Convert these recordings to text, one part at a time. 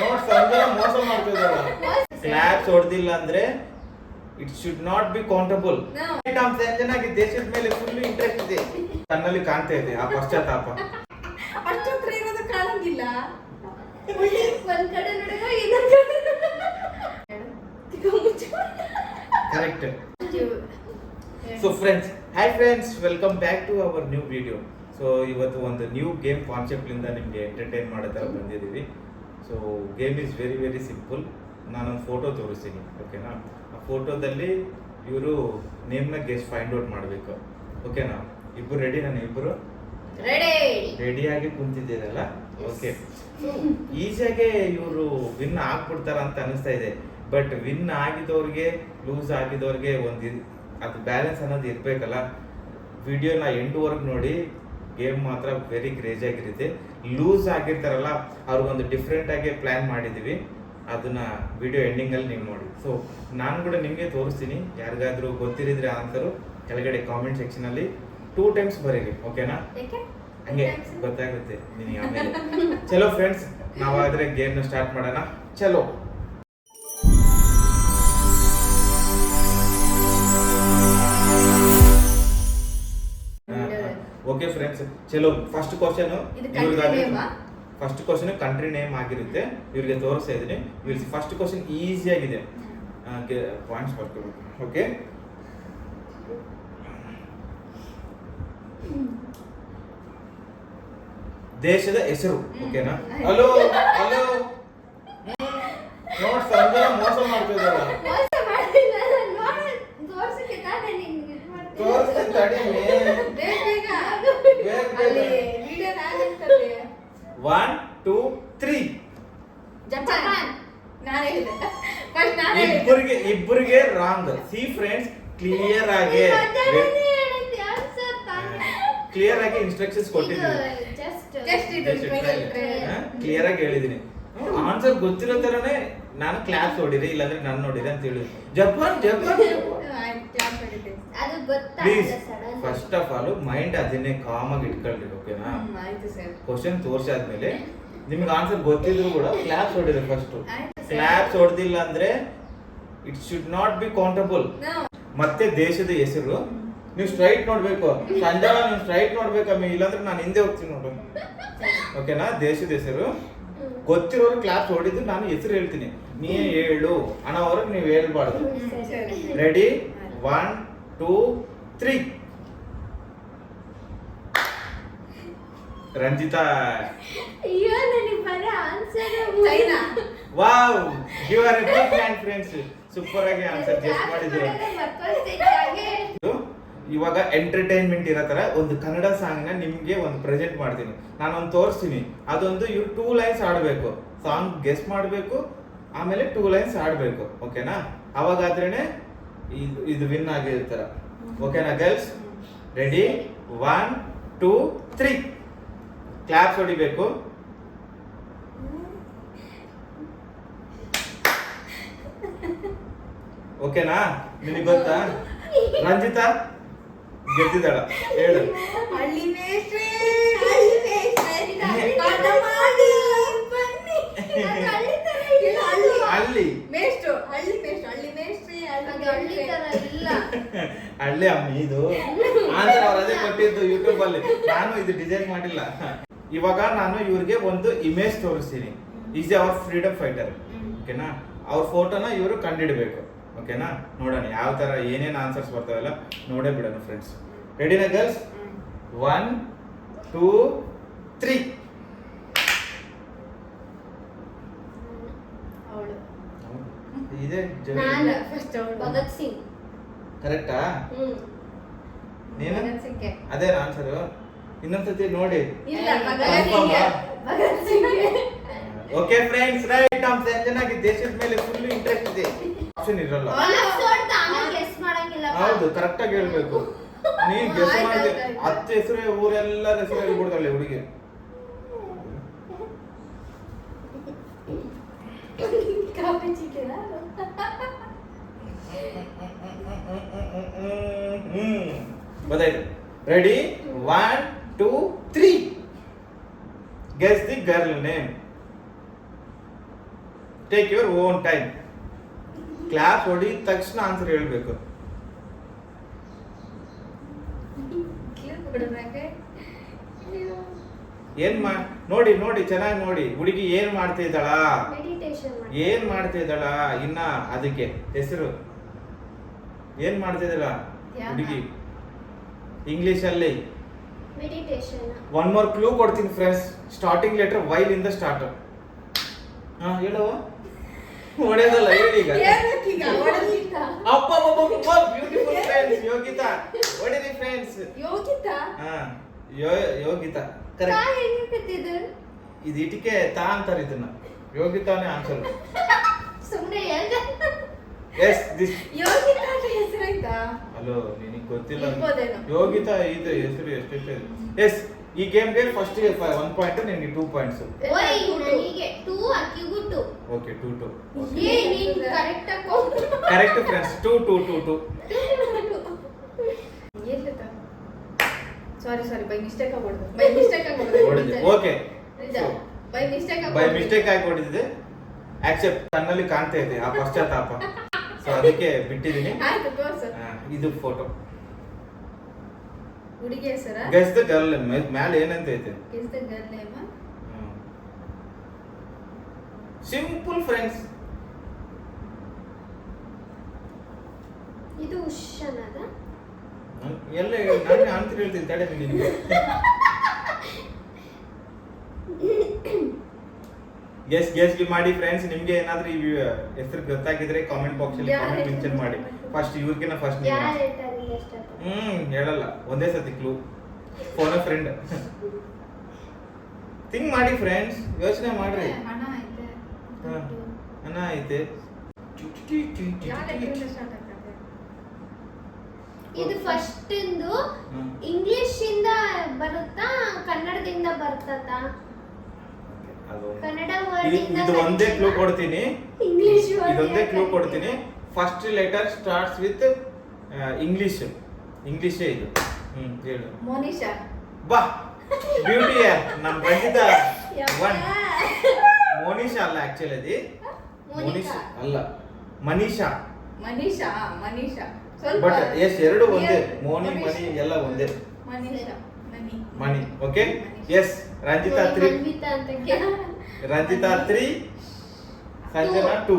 ನೋಡ್ ಸಂಜೆ ಮೋಸ ಮಾಡ್ತಿದ್ದಾಳ. ಕ್ಲಾಪ್ಸ್ ಹೊಡೆದಿಲ್ಲ ಅಂದ್ರೆ it should not be countable. ನಮ್ಮ ಸಂಜನಾಗಿ ದೇಶದ ಮೇಲೆ ಫುಲ್ ಇಂಟ್ರೆಸ್ಟ್ ಇದೆ, ಕಣ್ಣಲ್ಲಿ ಕಾಣ್ತಾ ಇದೆ ಆ ಪಶ್ಚಾತ್ತಾಪ. ಅಷ್ಟೊತ್ತರ ಇರೋದು ಕಾಣಂಗಿಲ್ಲ. ಒಂದ್ ಕಡೆ ನೋಡಿಗ correct. So friends, hi friends, welcome back to our new video. So ಇವತ್ತು ಒಂದು ನ್ಯೂ ಗೇಮ್ ಕಾನ್ಸೆಪ್ಟ್ಲಿಂದ ನಿಮಗೆ ಎಂಟರ್ಟೈನ್ ಮಾಡೋ ಥರ ಬಂದಿದ್ದೀವಿ. So game is very very simple. ನಾನೊಂದು ಫೋಟೋ ತೋರಿಸ್ತೀನಿ, ಓಕೆನಾ? ಆ ಫೋಟೋದಲ್ಲಿ ಇವರು ನೇಮ್ನ ಗೆಸ್ ಫೈಂಡ್ ಔಟ್ ಮಾಡಬೇಕು, ಓಕೆನಾ? ಇಬ್ಬರು ರೆಡಿ? ನಾನು ಇಬ್ಬರು ರೆಡಿಯಾಗಿ ಕುಂತಿದ್ದೀರಲ್ಲ? ಓಕೆ. ಈಸಿಯಾಗೆ ಇವರು ವಿನ್ ಆಗ್ಬಿಡ್ತಾರ ಅಂತ ಅನಿಸ್ತಾ ಇದೆ. ಬಟ್ ವಿನ್ ಆಗಿದವ್ರಿಗೆ ಲೂಸ್ ಆಗಿದವ್ರಿಗೆ ಒಂದು ಅದು ಬ್ಯಾಲೆನ್ಸ್ ಅನ್ನೋದು ಇರಬೇಕಲ್ಲ. ವಿಡಿಯೋನ ಎಂಟುವರೆಗೆ ನೋಡಿ. ಗೇಮ್ ಮಾತ್ರ ವೆರಿ ಕ್ರೇಜ್ ಆಗಿರುತ್ತೆ. ಲೂಸ್ ಆಗಿರ್ತಾರಲ್ಲ ಅವ್ರಿಗೊಂದು ಡಿಫ್ರೆಂಟ್ ಆಗಿ ಪ್ಲ್ಯಾನ್ ಮಾಡಿದ್ದೀವಿ, ಅದನ್ನ ವಿಡಿಯೋ ಎಂಡಿಂಗಲ್ಲಿ ನೀವು ನೋಡಿ. ಸೊ ನಾನು ಕೂಡ ನಿಮಗೆ ತೋರಿಸ್ತೀನಿ. ಯಾರಿಗಾದ್ರೂ ಗೊತ್ತಿರಿದ್ರೆ ಆನ್ಸರು ಕೆಳಗಡೆ ಕಾಮೆಂಟ್ ಸೆಕ್ಷನಲ್ಲಿ 2 times ಬರೀರಿ, ಓಕೆನಾ? ಹಂಗೆ ಗೊತ್ತಾಗುತ್ತೆ ನಿನಗೆ ಆಮೇಲೆ. ಚಲೋ ಫ್ರೆಂಡ್ಸ್, ನಾವಾದ್ರೆ ಗೇಮ್ನ ಸ್ಟಾರ್ಟ್ ಮಾಡೋಣ. ಚಲೋ. ಓಕೆ ಫ್ರೆಂಡ್ಸ್, ಚಲೋ. ಫಸ್ಟ್ ಕ್ವಶನ್ ಕಂಟ್ರಿ ನೇಮ್ ಆಗಿರುತ್ತೆ. ಇವ್ರಿಗೆ ತೋರಿಸ್ತಾ ಇದ್ದೀನಿ. ಇವ್ರಿಗೆ ಫಸ್ಟ್ ಕ್ವಶನ್ ಈಸಿ ಆಗಿದೆ, ಪಾಯಿಂಟ್ಸ್ ಬರ್ಕೋಬೇಕು. ಓಕೆ, ದೇಶದ ಹೆಸರು, ಓಕೆನಾ? ಹಲೋ ಹಲೋ, ನೋಡ್ ಸಂಜೆ ಮೋಸ ಮಾಡ್ತಿದ್ದಾಳ. ತೋರಿಸ್ತೀನಿ ತಡಿ. 1 2 3. ಇಬ್ಬರಿಗೆ ರಾಂಗ್. ಸಿ ಫ್ರೆಂಡ್ಸ್, ಕ್ಲಿಯರ್ ಆಗಿ ಇನ್ಸ್ಟ್ರಕ್ಷನ್ಸ್ ಕೊಟ್ಟಿದ್ದೀನಿ, ಕ್ಲಿಯರ್ ಆಗಿ ಹೇಳಿದೀನಿ. ಆನ್ಸರ್ ಗೊತ್ತಿರೋ ತರನೇ ನಾನು ಕ್ಲಾಸ್ ನೋಡಿರಿ, ಇಲ್ಲಾಂದ್ರೆ ನಾನು ನೋಡಿರಿ ಅಂತ ಹೇಳಿದ್ರು. Japan please, first of all mind ಅದನ್ನೇ ಕಾಮ್ ಆಗಿ ಇಟ್ಕೊಳ್ರಿ, ಓಕೆನಾ? ಕ್ವಶನ್ ತೋರ್ಸಾದ್ಮೇಲೆ ನಿಮ್ಗೆ ಆನ್ಸರ್ ಗೊತ್ತಿದ್ರು ಕೂಡ ಕ್ಲಾಪ್ಸ್ ಹೊಡಿರಿ ಫಸ್ಟ್. ಕ್ಲಾಪ್ಸ್ ಹೊಡೆದಿಲ್ಲ ಅಂದ್ರೆ it should not be countable. ಮತ್ತೆ ದೇಶದ ಹೆಸರು ನೀವು ಸ್ಟ್ರೈಟ್ ನೋಡ್ಬೇಕು. ಸಂಜಾಳ ನೀವು ಸ್ಟ್ರೈಟ್ ನೋಡ್ಬೇಕಮ್ಮಿ, ಇಲ್ಲಾಂದ್ರೆ ನಾನು ಹಿಂದೆ ಹೋಗ್ತೀನಿ ನೋಡು, ಓಕೆನಾ? ದೇಶದ ಹೆಸರು ಗೊತ್ತಿರೋರು ಕ್ಲಾಪ್ಸ್ ಹೊಡಿದ್ರು, ನಾನು ಹೆಸರು ಹೇಳ್ತೀನಿ, ನೀ ಹೇಳು ಅನ್ನೋವರೆಗೆ ನೀವು ಹೇಳ್ಬಾರ್ದು. Ready? 1 2 3. Ranjitha. Wow, you are a big fan friends. Super ಆಗಿ ಆನ್ಸರ್ ಗೆಸ್ ಮಾಡಿದ್ರು. ಇವಾಗ ಎಂಟರ್ಟೈನ್ಮೆಂಟ್ ಇರೋ ತರ ಒಂದು ಕನ್ನಡ ಸಾಂಗ್ ನ ನಿಮ್ಗೆ ಒಂದು ಪ್ರೆಸೆಂಟ್ ಮಾಡ್ತೀನಿ. ನಾನೊಂದು ತೋರಿಸ್ತೀನಿ, ಅದೊಂದು ಇವ್ರು 2 lines ಆಡ್ಬೇಕು, ಸಾಂಗ್ ಗೆಸ್ ಮಾಡ್ಬೇಕು, ಆಮೇಲೆ 2 lines ಆಡ್ಬೇಕು, ಓಕೆನಾ? ಅವಾಗಾದ್ರೇನೆ ಇದು ವಿನ್ ಆಗಿರ್ತಾರ, ಓಕೆನಾ ಗರ್ಲ್ಸ್? ರೆಡಿ? 1 2 3. ಕ್ಲಾಪ್ಸ್ ಹೊಡಿಬೇಕು. ಓಕೆನಾ? ನಿನಗೆ ಗೊತ್ತಾ? ರಂಜಿತಾ ಗೆದ್ದಿದ್ದಾಳ, ಹೇಳು. ಹಳ್ಳಿ ಅಮ್ಮಿ, ಇದು ಆನ್ಸರ್ ಅವ್ರು ಅದೇ ಕೊಟ್ಟಿದ್ದು ಯೂಟ್ಯೂಬ್ ಅಲ್ಲಿ, ನಾನು ಇದು ಡಿಸೈನ್ ಮಾಡಿಲ್ಲ. ಇವಾಗ ನಾನು ಇವ್ರಿಗೆ ಒಂದು ಇಮೇಜ್ ತೋರಿಸ್ತೀನಿ. ಈಸ್ ಅವರ್ ಫ್ರೀಡಮ್ ಫೈಟರ್, ಓಕೆನಾ? ಅವ್ರ ಫೋಟೋನ ಇವರು ಕಂಡಿಡ್ಬೇಕು, ಓಕೆನಾ? ನೋಡೋಣ ಯಾವ ತರ ಏನೇನು ಆನ್ಸರ್ಸ್ ಬರ್ತಾವೆಲ್ಲ ನೋಡೇ ಬಿಡೋಣ ಫ್ರೆಂಡ್ಸ್. ರೆಡಿನಾ ಗರ್ಲ್ಸ್? 1 2 3. ಇದೇ ಭಗತ್ ಸಿಂಗ್. ಕರೆಕ್ಟಾ? ನೀನು ಅದೇ ಆನ್ಸರ್. ಇನ್ನೊಂದ್ಸತಿ ನೋಡಿ. Okay friends, right. ನಮ್ಮ ಸಂಜನಾಗಿ ದೇಶದ ಮೇಲೆ ಫುಲ್ ಇಂಟ್ರೆಸ್ಟ್ ಇದೆ. ಆಪ್ಷನ್ ಇರಲ್ಲ. ಹೌದು, ಕರೆಕ್ಟ್ ಆಗಿ ಹೇಳ್ಬೇಕು. ನೀನ್ ಗೆಸ್ ಮಾಡಿದೆ 10 ಹೆಸರು, ಊರೆಲ್ಲರ ಹೆಸರು ಹೇಳ್ಬಿಡ್ತಾಳೆ ಹುಡುಗಿ. ಗೊತ್ತಾಯ್ತು. Ready? 1 2 3. Guess the girl name. Take your own time. Class ಹೊಡಿ ತಕ್ಷಣ ಆನ್ಸರ್ ಹೇಳ್ಬೇಕು. ಏನ್ ನೋಡಿ ನೋಡಿ ಚೆನ್ನಾಗಿ ನೋಡಿ. ಹುಡುಗಿ ಏನ್ ಮಾಡ್ತಾ ಇದ್ದಾಳ, ಏನ್ ಮಾಡ್ತಾ ಇದ್ದಾಳ, ಇನ್ನ ಅದಕ್ಕೆ ಹೆಸರು ಏನ್ ಮಾಡ್ತಾ ಇದ್ದಾಳ ಹುಡುಗಿ ಇಂಗ್ಲಿಷ್ ಅಲ್ಲಿ. ಒನ್ ಮೋರ್ ಕ್ಲೂ ಕೊಡ್ತೀನಿ ಫ್ರೆಂಡ್ಸ್. ಸ್ಟಾರ್ಟಿಂಗ್ ಲೆಟರ್ ವೈಲ್ ಇಂದ ಸ್ಟಾರ್ಟ್. ಹಾ ಹೇಳುವ ಹೊಡೆದಲ್ಲ ಹೇಳೀಗ. ಅಪ್ಪ ಬ್ಯೂಟಿಫುಲ್ ಫ್ರೆಂಡ್ಸ್. ಯೋಗಿತಾ ಹೊಡಿರಿ ಫ್ರೆಂಡ್ಸ್. ಯೋಗಿತಾ ಹಾ ಯೋಗಿತಾ ಕರೆಕ್ಟ್. ಇದು ಇಟಿಕೆ ತಾ ಅಂತಾರೆ ಇದನ್ನ. ಯೋಗಿತಾನೇ ಆನ್ಸರ್. ಸುಮ್ಮನೆ ಎಸ್ ದಿಸ್ ಯೋಗಿತಾ ಅಂತ ಹೆಸರಾಯ್ತಾ? ಹಲೋ ನಿನಗೆ ಗೊತ್ತಿಲ್ಲ ಯೋಗಿತಾ ಇದು ಹೆಸರು ಎಷ್ಟೆಷ್ಟು. ಎಸ್ ಈ ಗೇಮ್ಗೆ ಫಸ್ಟ್ 1 ಪಾಯಿಂಟ್, ನಿನಗೆ 2 ಪಾಯಿಂಟ್ಸ್. ಓಯ್ ನನಗೆ 2 ಅಕ್ಕಿಗೂ 2. ಓಕೆ 2 ಏ ನೀನು ಕರೆಕ್ಟ್ ಆಗಿ correct friends. 2 sorry by mistake ಆಗಿ ಓಕೆ ಬೈ ಮಿಸ್ಟೇಕ್ ಆಗಿ ಹೊಡೆದಿದೆ. ಆಕ್ಸೆಪ್ಟ್. ಕಣ್ಣಲ್ಲಿ ಕಾಣ್ತಾ ಇದೆ ಆ ಪಶ್ಚಾತ್ತಾಪ. ಸೊ ಅದಕ್ಕೆ ಬಿಟ್ಟಿದ್ದೀನಿ. ಆಯ್ತು ತೋರ್ಸು. ಇದು ಫೋಟೋ. ಹುಡುಗಿ ಹೆಸರ ಗೆಸ್ ದ ಗರ್ಲ್ ಮೇಲೆ ಏನಂತ ಐತೆ. Guess the girl name. Simple friends. ಇದು ಉಷನದ ಎಲ್ಲ ನಾನು ಆನ್ಸರ್ ಹೇಳ್ತೀನಿ ತಡೆ ನಿನಗೆ. ಗೆಸ್ ಮಾಡಿ ಫ್ರೆಂಡ್ಸ್. ನಿಮ್ಗೆ ಏನಾದ್ರೂ ಈ ಹೆಸರು ಗೊತ್ತಾಗಿದ್ರೆ ಕಾಮೆಂಟ್ ಬಾಕ್ಸ್ ಅಲ್ಲಿ ಕಾಮೆಂಟ್ ಮೆನ್ಷನ್ ಮಾಡಿ. ಫಸ್ಟ್ ಇವ್ರಿಗಿನ ಫಸ್ಟ್ ನೀವು. ಹೇಳಲ್ಲ ಒಂದೇ ಸತಿ ಕ್ಲೂ. Phone friend. ಥಿಂಕ್ ಮಾಡಿ ಫ್ರೆಂಡ್ಸ್, ಯೋಚನೆ ಮಾಡ್ರಿ. ಹಣ ಐತೆ. ಹಣ ಐತೆ. ಇದು ಫಸ್ಟ್ ಇಂದು ಇಂಗ್ಲಿಷ್ ಇಂದ ಬರುತ್ತಾ ಕನ್ನಡದಿಂದ ಬರ್ತತಾ? ಕನ್ನಡ ವರ್ಡ್ ಇಂದ. ಇದು ಒಂದೇ ಕ್ಲೂ ಕೊಡ್ತೀನಿ. English word. ಇದೊಂದೇ ಕ್ಲೂ ಕೊಡ್ತೀನಿ. First letter starts with English. ಇಂಗ್ಲಿಷೇ ಇದು. ಹೇಳು. ಮೋನಿಶಾ. ಬಾ ಬ್ಯೂಟಿ ಯಾರ್ ನಮ್ ರಂಜಿತಾ. ಒನ್ ಮೋನಿಶಾ ಅಲ್ಲ ಆಕ್ಚುಲಿ ಅದು. ಮೋನಿಶಾ ಅಲ್ಲ ಮನೀಷಾ. ಮನೀಷಾ ಬಟ್ ಎಸ್ ಎರಡು ಒಂದೇ. ಮೋನಿ ಮನಿ ಎಲ್ಲ ಒಂದೇ. ಮನಿ. Okay yes. ರಂಜಿತಾ 3, ಸಂಜನಾ 2.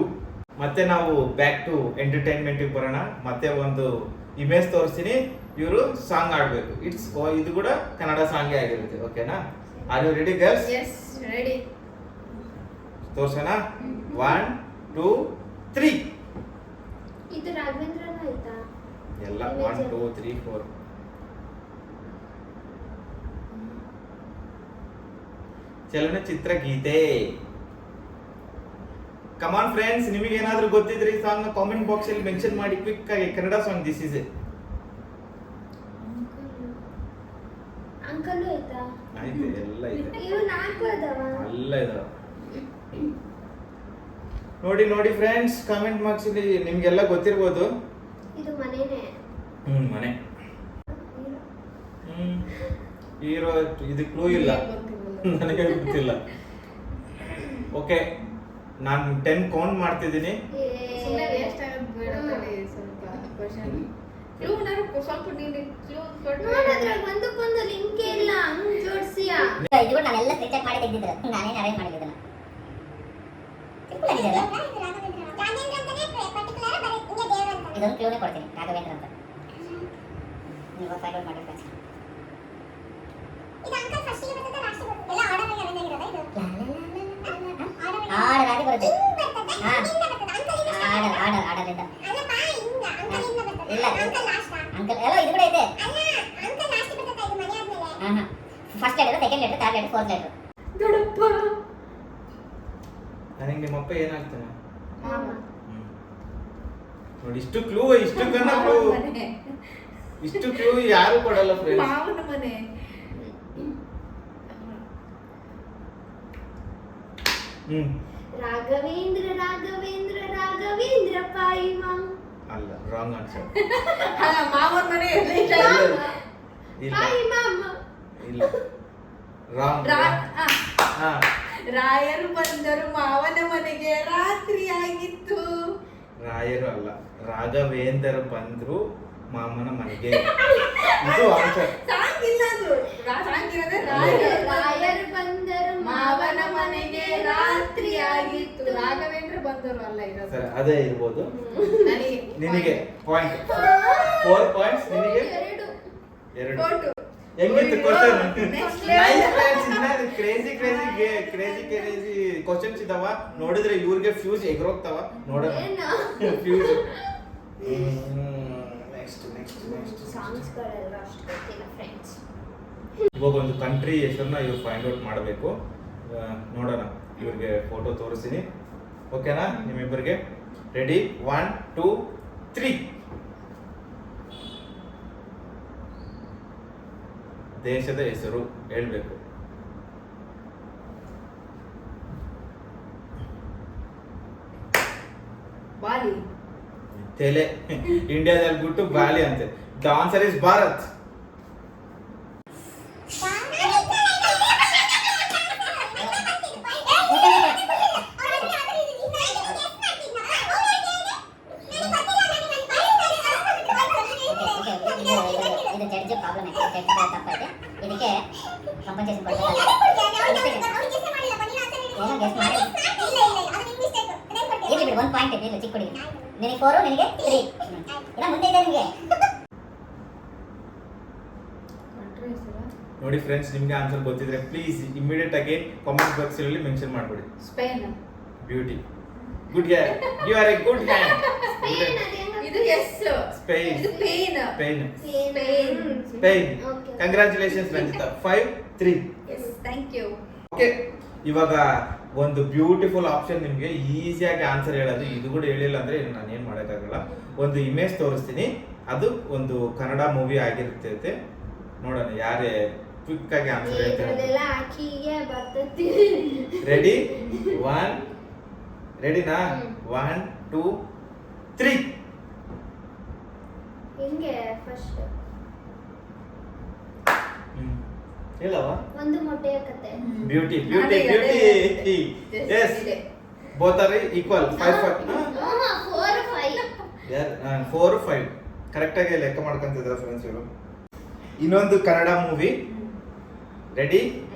ಮತ್ತೆ ನಾವು ಬ್ಯಾಕ್ ಟು ಎಂಟರ್ಟೈನ್ಮೆಂಟ್ ಬರೋಣ. ಮತ್ತೆ ಒಂದು ಇಮೇಜ್ ತೋರಿಸ್ತೀನಿ. ಇವರು ಸಾಂಗ್ ಆಡ್ಬೇಕು. ಇದು ಕೂಡ ಕನ್ನಡ ಸಾಂಗ್ ಆಗಿರುತ್ತೆ. ಓಕೆನಾ? Are you ready girls? Yes ready. ತೋರ್ಸೋಣ. 1 2 3. ಇದು ರಾಘವೇಂದ್ರನ ಆಯ್ತಾ? ಎಲ್ಲ 1 2 3 4. ಚಲನಚಿತ್ರ ಗೀತೆ. ಕಮಾನ್ ಫ್ರೆಂಡ್ಸ್, ನಿಮಗೆ ಏನಾದ್ರೂ ಗೊತ್ತಿದ್ರೆ ಈ ಸಾಂಗ್ ಕಾಮೆಂಟ್ ಬಾಕ್ಸ್ ಅಲ್ಲಿ ಮೆನ್ಷನ್ ಮಾಡಿ ಕ್ವಿಕ್ ಆಗಿ. Kannada song this is. Uncle ಆಯ್ತಾ? ಆಯ್ತು ಎಲ್ಲ ಇದೆ. ಇವು 4 ಅದಾವ. ಎಲ್ಲ ಇದಾವ. ನೋಡಿ ಫ್ರೆಂಡ್ಸ್, ಕಾಮೆಂಟ್ ಬಾಕ್ಸ್ ಅಲ್ಲಿ ನಿಮ್ಗೆಲ್ಲ ಗೊತ್ತಿರಬಹುದು. ಇದು ಮನೆನೇ. ಮನೆ. ಹೀರೋ. ಇದು ಕ್ಲೂ ಇಲ್ಲ, ನನಗೆ ಗೊತ್ತಿಲ್ಲ. ಓಕೆ, ನಾನು 10 ಕೌಂಟ್ ಮಾಡ್ತಿದ್ದೀನಿ. ಸುಮ್ಮನೆ ವೇಸ್ಟ್ ಆಗೋದು ಬೇಡ. ಸ್ವಲ್ಪ ಕ್ವೆಶ್ಚನ್ ಕ್ಲೂ ನಾನು ಸ್ವಲ್ಪ ನೀನು ಕ್ಲೂ ಕೊಟ್ಟು ನೋಡಿದ್ರೆ ಒಂದಕ್ಕೊಂದು ಲಿಂಕ್ ಇಲ್ಲ. ಹಂಗ್ ಜೋಡಿಸಿಯಾ? ಇದು ಕೂಡ ನಾನೆಲ್ಲ ಸ್ಕ್ರೀನ್ ಶಾಟ್ ಮಾಡಿ ತೆಗೆದಿದ್ದೆ. ನಾನೇ ಅರೇಂಜ್ ಮಾಡಿದ್ದೆ. ಸಿಂಪಲ್ ಆಗಿದೆ ಅಲ್ಲ? ಇದೊಂದು ಕ್ಲೂನೇ ಕೊಡ್ತೀನಿ. ರಾಘವೇಂದ್ರ ಅಂತ ನೀವು ಫೈಂಡ್ ಔಟ್ ಮಾಡಿ ಫ್ರೆಂಡ್ಸ್. ಇದು ಅಂಕಲ್ ಫಸ್ಟ್ ಗೆ ಬರ್ತದ ಲಾಸ್ಟ್ ಗೆ ಬರ್ತದ. ಎಲ್ಲ ಆರ್ಡರ್ ಆಗಿ ಅರೇಂಜ್ ಆಗಿರೋದಾ ಇದು? ಆರ್ಡರ್ ಆಗಿ ಬರುತ್ತೆ. ಹಾ ಇಂದ ಬರ್ತದ. ಅಂಕಲ್ ಇಂದ ಆರ್ಡರ್ ಇಂದ ಅಲ್ಲ ಇಂದ ಅಂಕಲ್ ಇಂದ ಬರ್ತದ. ಇಲ್ಲ ಅಂಕಲ್ ಲಾಸ್ಟ್ ಅಂಕಲ್ ಎಲ್ಲ ಇದು ಕೂಡ ಇದೆ. ಅಲ್ಲ ಅಂಕಲ್ ಲಾಸ್ಟ್ ಬರ್ತದ. ಇದು ಮನೆ ಆದ್ಮೇಲೆ first letter, second letter, third letter, fourth letter. ದೊಡ್ಡಪ್ಪ. ನನಗೆ ನಿಮ್ಮಪ್ಪ ಏನಾಗ್ತಾನೆ? ಮಾಮ. ನೋಡಿ ಇಷ್ಟು ಕ್ಲೂ, ಇಷ್ಟು ಕನ್ನ ಕ್ಲೂ, ಇಷ್ಟು ಕ್ಲೂ ಯಾರು ಕೊಡಲ್ಲ ಫ್ರೆಂಡ್ಸ್. ಮಾವನ ಮನೆ. ರಾಘವೇಂದ್ರ ರಾಘವೇಂದ್ರ ರಾಘವೇಂದ್ರ ಪಾಯಿಮ. ಅಲ್ಲ, ರಾಂಗ್ ಆನ್ಸರ್. ಅಲ್ಲ, ಮಾವನ ಮನೆ ಇಲ್ಲ ಪಾಯಿಮ. ಇಲ್ಲ, ರಾಂಗ್. ರಾಯರು ಬಂದರು ಮಾವನ ಮನೆಗೆ ರಾತ್ರಿ ಆಗಿತ್ತು. ರಾಯರು ಅಲ್ಲ, ರಾಘವೇಂದ್ರ ಬಂದ್ರು ಮಾಮನ ಮನೆಗೆ. ಇದು ಆನ್ಸರ್. ಸಾಂಗ್ ಇಲ್ಲ ಅದು. ಸಾಂಗ್ ಇರೋದೇ ರಾಯರು ಬಂದರು ಮಾವನ ಮನೆಗೆ ರಾತ್ರಿ ಆಗಿತ್ತು. ರಾಘವೇಂದ್ರ ಬಂದರು ಅಲ್ಲ ಇರೋದು. ಸರಿ, ಅದೇ ಇರ್ಬೋದು. ನನಗೆ ನಿನಗೆ ಪಾಯಿಂಟ್ 4 ಪಾಯಿಂಟ್ಸ್, ನಿನಗೆ 2. ಫೋಟೋ. ಹೆಂಗಿತ್ತು question? Next level. Crazy questions ಇದಾವ. ನೋಡಿದ್ರೆ ಇವ್ರಿಗೆ ಫ್ಯೂಸ್ ಎಗರೋಗ್ತಾವ. ನೋಡೋಣ ಫ್ಯೂಸ್. ನೆಕ್ಸ್ಟ್ ಸಾಂಗ್ಸ್ಗಳೆಲ್ಲ ಅಷ್ಟು ಗೊತ್ತಿಲ್ಲ ಫ್ರೆಂಡ್ಸ್. ಇವಾಗ ಒಂದು ಕಂಟ್ರಿ ಹೆಸರನ್ನ ಇವ್ರು ಫೈಂಡ್ ಔಟ್ ಮಾಡಬೇಕು. ನೋಡೋಣ, ಇವ್ರಿಗೆ ಫೋಟೋ ತೋರಿಸ್ತೀನಿ. ಓಕೆನಾ ನಿಮ್ಮಿಬ್ಬರಿಗೆ? ರೆಡಿ? 1 2 3. ದೇಶದ ಹೆಸರು ಹೇಳ್ಬೇಕು. ಬಾಲಿ. ತೆಲೆ. ಇಂಡಿಯಾದಲ್ಲಿ ಬಿಟ್ಟು ಬಾಲಿ ಅಂತೆ. The answer is Bharat. ಇದು ಜಡ್ಜ್ ಪ್ರಾಬ್ಲಮ್ ಇದೆ. ಜಡ್ಜ್ ತಪ್ಪೈತೆ. ಇದಕ್ಕೆ ಕಂಪನ್ಸೇಷನ್ ಕೊಡಬೇಕು. ಏನೋ ಗೆಸ್ ಮಾಡಿ. ಇಲ್ಲಿ ಬಿಡು, 1 ಪಾಯಿಂಟ್ ಇದೆ ಚಿಕ್ಕ ಹುಡುಗಿ. ನಿನಗೆ 4, ನಿನಗೆ 3. ಇಲ್ಲ ಮುಂದೆ ಇದೆ ನಿಮಗೆ. ಕಂಟ್ರಿ ಹೆಸರು ನೋಡಿ ಫ್ರೆಂಡ್ಸ್, ನಿಮ್ಗೆ ಆನ್ಸರ್ ಗೊತ್ತಿದ್ರೆ ಪ್ಲೀಸ್ ಇಮಿಡಿಯೇಟ್ ಆಗಿ ಕಾಮೆಂಟ್ ಬಾಕ್ಸ್ ಅಲ್ಲಿ ಮೆನ್ಷನ್ ಮಾಡ್ಬಿಡಿ. Spain. Beauty. Good guy. You are a good hand. ಇದು ಎಸ್. ಸ್ಪೇನ್. ಇದು pain. Spain. Spain. Spain. Congratulations Ranjitha. 5-3. Yes, thank you. Okay, ಇವಾಗ ಒಂದು ಬ್ಯೂಟಿಫುಲ್ ಆಪ್ಷನ್. ನಿಮಗೆ ಈಸಿಯಾಗಿ ಆನ್ಸರ್ ಹೇಳೋದು. ಇದು ಕೂಡ ಹೇಳಿಲ್ಲ ಅಂದ್ರೆ ನಾನು ಏನು ಮಾಡೋಕ್ಕಾಗಲ್ಲ. ಒಂದು ಇಮೇಜ್ ತೋರಿಸ್ತೀನಿ. ಅದು ಒಂದು ಕನ್ನಡ ಮೂವಿ ಆಗಿರುತ್ತೆ. ನೋಡೋಣ ಯಾರೇ ಕ್ವಿಕ್ ಆಗಿ ಆನ್ಸರ್ ಹೇಳ್ತಾರೆ. ಇದೆಲ್ಲ ಹಾಕಿಗೆ ಬರ್ತೈತಿ. ರೆಡಿ? 1. ರೆಡಿನಾ? 1 2 3. ಹಿಂಗೆ ಫಸ್ಟ್ ಹೇಳವ. ಒಂದು ಮೊಟ್ಟೆಯ ಕತೆ. Beauty beauty beauty. Yes, both are equal. 5 4 5. ಯಾರು? 4 5 ಕರೆಕ್ಟ್ ಆಗಿ ಲೆಕ್ಕ ಮಾಡ್ಕೊಂತಿದ್ದಾರೆ ಫ್ರೆಂಡ್ಸ್ ಇವರು. ಇನ್ನೊಂದು ಕನ್ನಡ ಮೂವಿ. ರೆಡಿ?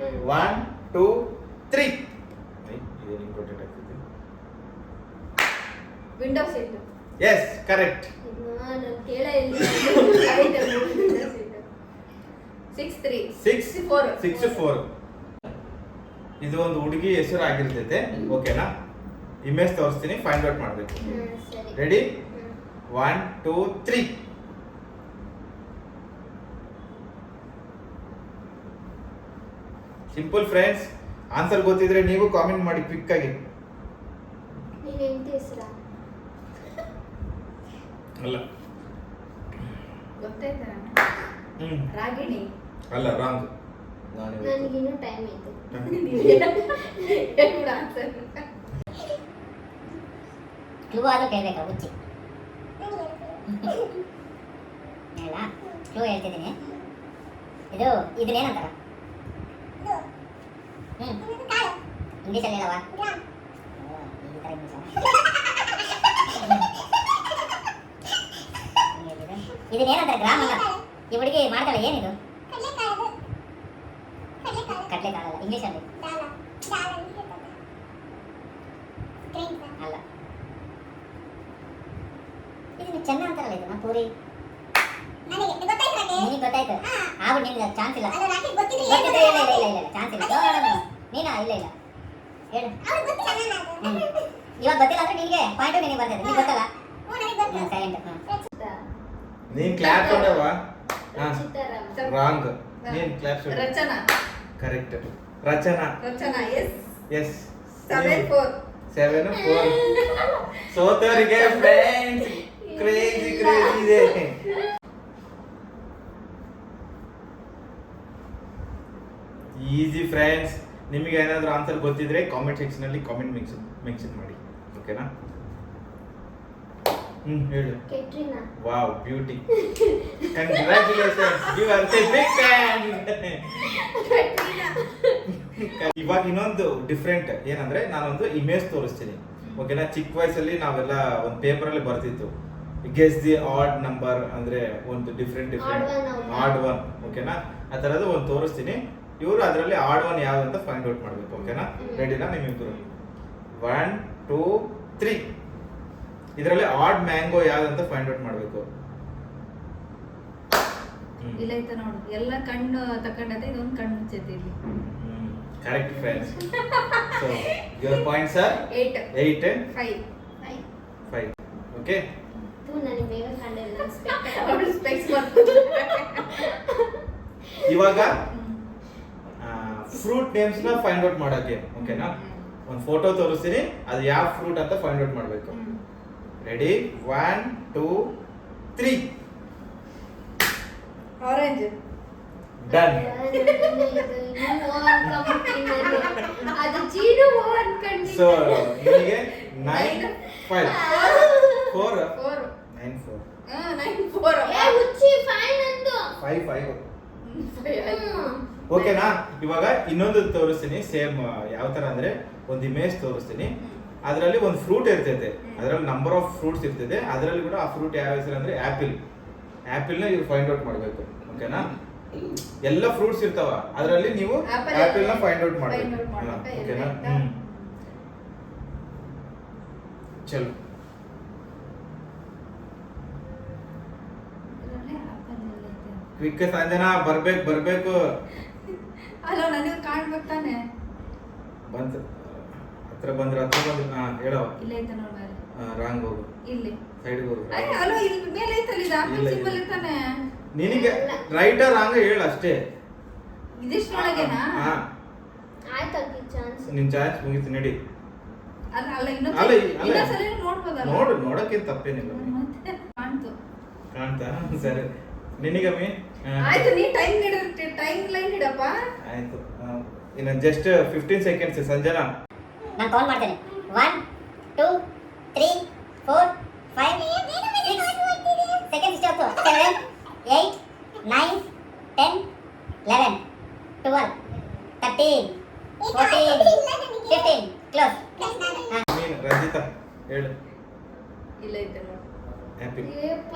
1 2 3. ಇದು ನಿಮ್ಗೆ ರೊಟೇಟ್ ಆಗ್ತಿದೆ. Window seat. Yes, correct. ನಾನು ಕೇಳ ಇಲ್ಲ. 6 4. 6 4. ಇದು ಒಂದು ಹುಡುಗಿ ಹೆಸರು ಆಗಿರ್ತೈತೆ. ಓಕೆನಾ? ಇಮೇಜ್ ತೋರಿಸ್ತೀನಿ, ಫೈಂಡ್ ಔಟ್ ಮಾಡಬೇಕು. ಸರಿ. ರೆಡಿ? 1 2 3. Simple friends. ಆನ್ಸರ್ ಗೊತ್ತಿದ್ರೆ ನೀವು ಕಾಮೆಂಟ್ ಮಾಡಿ ಕ್ವಿಕ್ ಆಗಿ. ನೀನ್ ಎಂತ ಹೆಸರಾ? ಅಲ್ಲ. ಗೊತ್ತಾಯ್ತಾ? ಹ್ಮ್. ರಾಗಿಣಿ. ಅಲ್ಲ, ರಾಂಗ್. ನನಗಿನ್ನೂ ಟೈಮ್ ಐತೆ. ಆನ್ಸರ್ ಕ್ಲೂ ಆದ್ರೂ ಕೇಳ್ಬೇಕಾ ಹುಚ್ಚಿ? ಹೇಳ, ಕ್ಲೂ ಹೇಳ್ತಿದ್ದೀನಿ. ಇದನ್ನೇನಂತಾರ? ಇಂಗ್ಲೀಷಲ್ಲಿ ಹೇಳವಾ? ಈ ಥರ ಇದನ್ನೇನಂತಾರೆ? ಗ್ರಾಮ್ ಅಲ್ಲ. ಈ ಹುಡುಗಿ ಮಾಡ್ತಾಳೆ ಏನಿದು? ಕಡ್ಲೆಕಾಳಲ್ಲ. ಇಂಗ್ಲೀಷಲ್ಲಿ ಅಲ್ಲ. ಇದನ್ನ ಚೆನ್ನ ಅಂತಾರಲ್ಲ. ಇದನ್ನ ಪೂರಿ. ನಿನಗೆ ಗೊತ್ತಾಯ್ತು. ಆಗ್ಬಿಟ್ಟು ನಿಮ್ಗೆ ಚಾನ್ಸ್ ಇಲ್ಲ. ಗೊತ್ತಿದ್ರೆ ಇಲ್ಲ ಇಲ್ಲ ಇಲ್ಲ ಇಲ್ಲ ಚಾನ್ಸ್ ಇಲ್ಲ. ನೀನಾ? ಇಲ್ಲ ಇಲ್ಲ ಹೇಳು. ಇವಾಗ ಗೊತ್ತಿಲ್ಲ ಅಂದ್ರೆ ನಿನಗೆ ಪಾಯಿಂಟ್ ನಿನಗೆ ಬರ್ತದೆ. ನಿನಗೆ ಗೊತ್ತಲ್ಲ. ಸೈಲೆಂಟ್. ನೀನ್ ಕ್ಲಾಪ್ ಕೊಡವಾ? ಚಿತ್ತಾರಾಮ. ರಾಂಗ್. ನೀನ್ ಕ್ಲಾಪ್ ಕೊಡು. Rachana. Correct. Rachana. Rachana. Yes. Yes. 7 4. 7 4. ಸೋತವರಿಗೆ ಫ್ರೆಂಡ್ಸ್ ಕ್ರೇಜಿ ಇದೆ. Easy friends. ನಿಮಗೆ ಏನಾದರೂ ಆನ್ಸರ್ ಗೊತ್ತಿದ್ರೆ ಕಾಮೆಂಟ್ ಸೆಕ್ಷನ್ ಅಲ್ಲಿ ಕಾಮೆಂಟ್ ಮೆನ್ಷನ್ ಮಾಡಿ. ಓಕೆನಾ? ಹೇಳು. Katrina. Wow, beauty. Congratulations, you are the big fan. ಇವಾಗ ಇನ್ನೊಂದು ಡಿಫ್ರೆಂಟ್ ಏನಂದ್ರೆ, ನಾನೊಂದು ಇಮೇಜ್ ತೋರಿಸ್ತೀನಿ. ಓಕೆನಾ. ಚಿಕ್ಕ ವಯಸ್ಸಲ್ಲಿ ನಾವೆಲ್ಲ ಒಂದು ಪೇಪರಲ್ಲಿ ಬರ್ತಿತ್ತು, ಗೆಸ್ ದಿ ಆಡ್ ನಂಬರ್ ಅಂದ್ರೆ ಒಂದು ಡಿಫ್ರೆಂಟ್ Odd one ಹೌದಾ? Odd one. ಓಕೆನಾ, ಆ ಥರದ್ದು ಒಂದು ತೋರಿಸ್ತೀನಿ. ಇವರು ಅದರಲ್ಲಿ ಆಡ್ ಒನ್ ಯಾವ್ದು ಅಂತ ಫೈಂಡ್ ಔಟ್ ಮಾಡ್ಬೇಕು. ಓಕೆನಾ, ರೆಡಿನಾ ನಿಮ್ಮಿಬ್ರು? 1 2 3. ಇದರಲ್ಲಿ ಆಡ್ ಮ್ಯಾಂಗೋ ಯಾವ್ದು ಅಂತ ಫೈಂಡ್ ಔಟ್ ಮಾಡ್ಬೇಕು. ಇಲ್ಲ ಐತೆ ನೋಡು, ಎಲ್ಲ ಕಣ್ಣು ತಕೊಂಡದೆ, ಇದೊಂದು ಕಣ್ಣು ಮುಚ್ಚೈತೆ ಇಲ್ಲಿ. Correct friends. So your points are 8 8 and 5 5. Okay, ನನಗೆ ಬೇಗ ಕಂಡಿಲ್ಲ ಅವಳು ಸ್ಪೆಕ್ಸ್ ಇವಾಗ ಫ್ರೂಟ್ ನೇಮ್ಸ್ ನ ಫೈಂಡ್ ಔಟ್ ಮಾಡಕ್ಕೆ. ಓಕೆನಾ, ಒಂದು ಫೋಟೋ ತೋರಿಸ್ತೀನಿ, ಅದು ಯಾವ ಫ್ರೂಟ್ ಅಂತ ಫೈಂಡ್ ಔಟ್ ಮಾಡಬೇಕು. ರೆಡಿ? 1 2 3. ಆರೆಂಜ್. ಡನ್. ಅದು ಚೀಡು ಅನ್ಕೊಂಡು ಸೊ ನಿಮಗೆ 9 5 4 4 9 4 9 4 ಏ ಹುಚ್ಚಿ ಫೈನ್ ಅಂದು 5 5. ಓಕೆನಾ, ಇವಾಗ ಇನ್ನೊಂದು ತೋರಿಸ್ತೀನಿ. ಸೇಮ್ ಯಾವ ತರ ಅಂದ್ರೆ ಒಂದು ಇಮೇಜ್ ತೋರಿಸ್ತೀನಿ. ಅದರಲ್ಲಿ ಒಂದು ಫ್ರೂಟ್ ಇರ್ತೈತೆ, ಅದರಲ್ಲಿ ನಂಬರ್ ಆಫ್ ಫ್ರೂಟ್ಸ್ ಇರ್ತದೆ. ಅದರಲ್ಲಿ ಕೂಡ ಆ ಫ್ರೂಟ್ ಯಾವ ಹೆಸರು ಅಂದ್ರೆ ಆಪಲ್. ಆಪಲ್ನ ಇವ್ರು ಫೈಂಡ್ ಔಟ್ ಮಾಡಬೇಕು. ಓಕೆನಾ, ಎಲ್ಲ ಫ್ರೂಟ್ಸ್ ಇರ್ತಾವ, ಅದರಲ್ಲಿ ನೀವು Apple ಆಪಲ್ ನ ಫೈಂಡ್ ಔಟ್ find ಮಾಡಬೇಕು. out ಮಾಡ್ಬೇಕಾ? ಓಕೆನಾ, ಎಲ್ಲ ಆಯ್ತಾ? ಚಲೋ. ಇದರಲ್ಲಿ ಆಪಲ್ ಎಲ್ಲ ಐತೆ. ಕ್ವಿಕ್ ಸಂಜನಾ, ಬರ್ಬೇಕು. ಅಲ್ಲ ನನಗೆ ಕಾಣ್ಬೇಕು ತಾನೆ. ಬಂತು, ಹತ್ರ ಬಂದ್ರೆ ಹಾ ಹೇಳವ. ಇಲ್ಲ ಐತೆ ನೋಡು ಮೇಲೆ. ರಾಂಗ್ ಹೋಗು, ಇಲ್ಲಿ ಸೈಡ್ಗೆ ಹೋಗು. ಅಲ್ಲ ಇಲ್ಲಿ ಮೇಲೆ ಐತಲ್ಲ, ಇದು ಆಪಲ್ ಇಲ್ಲ, ಸಿಂಬಲ್ ಇಲ್ಲ. ಇರ್ತಾನೆ. ನಿನಗೆ ರೈಟ್ ರಾಂಗ್ ಹೇಳು ಅಷ್ಟೇ. ಇದಿಷ್ಟೊಳಗೆನಾ? ಹಾ, ಆಯ್ತು ಚಾನ್ಸ್ ನಿನ್ ಚಾನ್ಸ್ ಮುಗೀತು, ನಡಿ. ಅಲ್ಲ ಅಲ್ಲ ಅಲ್ಲ, ಇನ್ನೊಂದ್ಸಲ ನೋಡ್ಬೋದಲ್ಲ. ನೋಡಕ್ಕಿಂತ ತಪ್ಪೇನಿಲ್ಲ. ಮತ್ತೆ ಕಾಣ್ತು. ಕಾಣ್ತಾ? ಸರಿ, ನಿನಗಮ್ಮಿ. ಆಯ್ತು, ನೀ ಟೈಮ್ ಲೈನ್ ಇಡಪ್ಪ. ಆಯ್ತು, ಇನ್ನು ಜಸ್ಟ್ 15 ಸೆಕೆಂಡ್ಸ್. ಸಂಜನಾ, ನಾನು ಕೌಂಟ್ ಮಾಡ್ತೇನೆ. 1 2 3 4 5 6 ಸೆಕೆಂಡ್ ಇಷ್ಟ ಆಯ್ತು. 7 8 9 10 11 12 13 14 15 ಕ್ಲೋಸ್. ನೀನು ರಂಜಿತಾ ಹೇಳು. ಇಲ್ಲ ಐತೆ ನೋಡು. ಹ್ಯಾಪಿ. ಏಪ್ಪ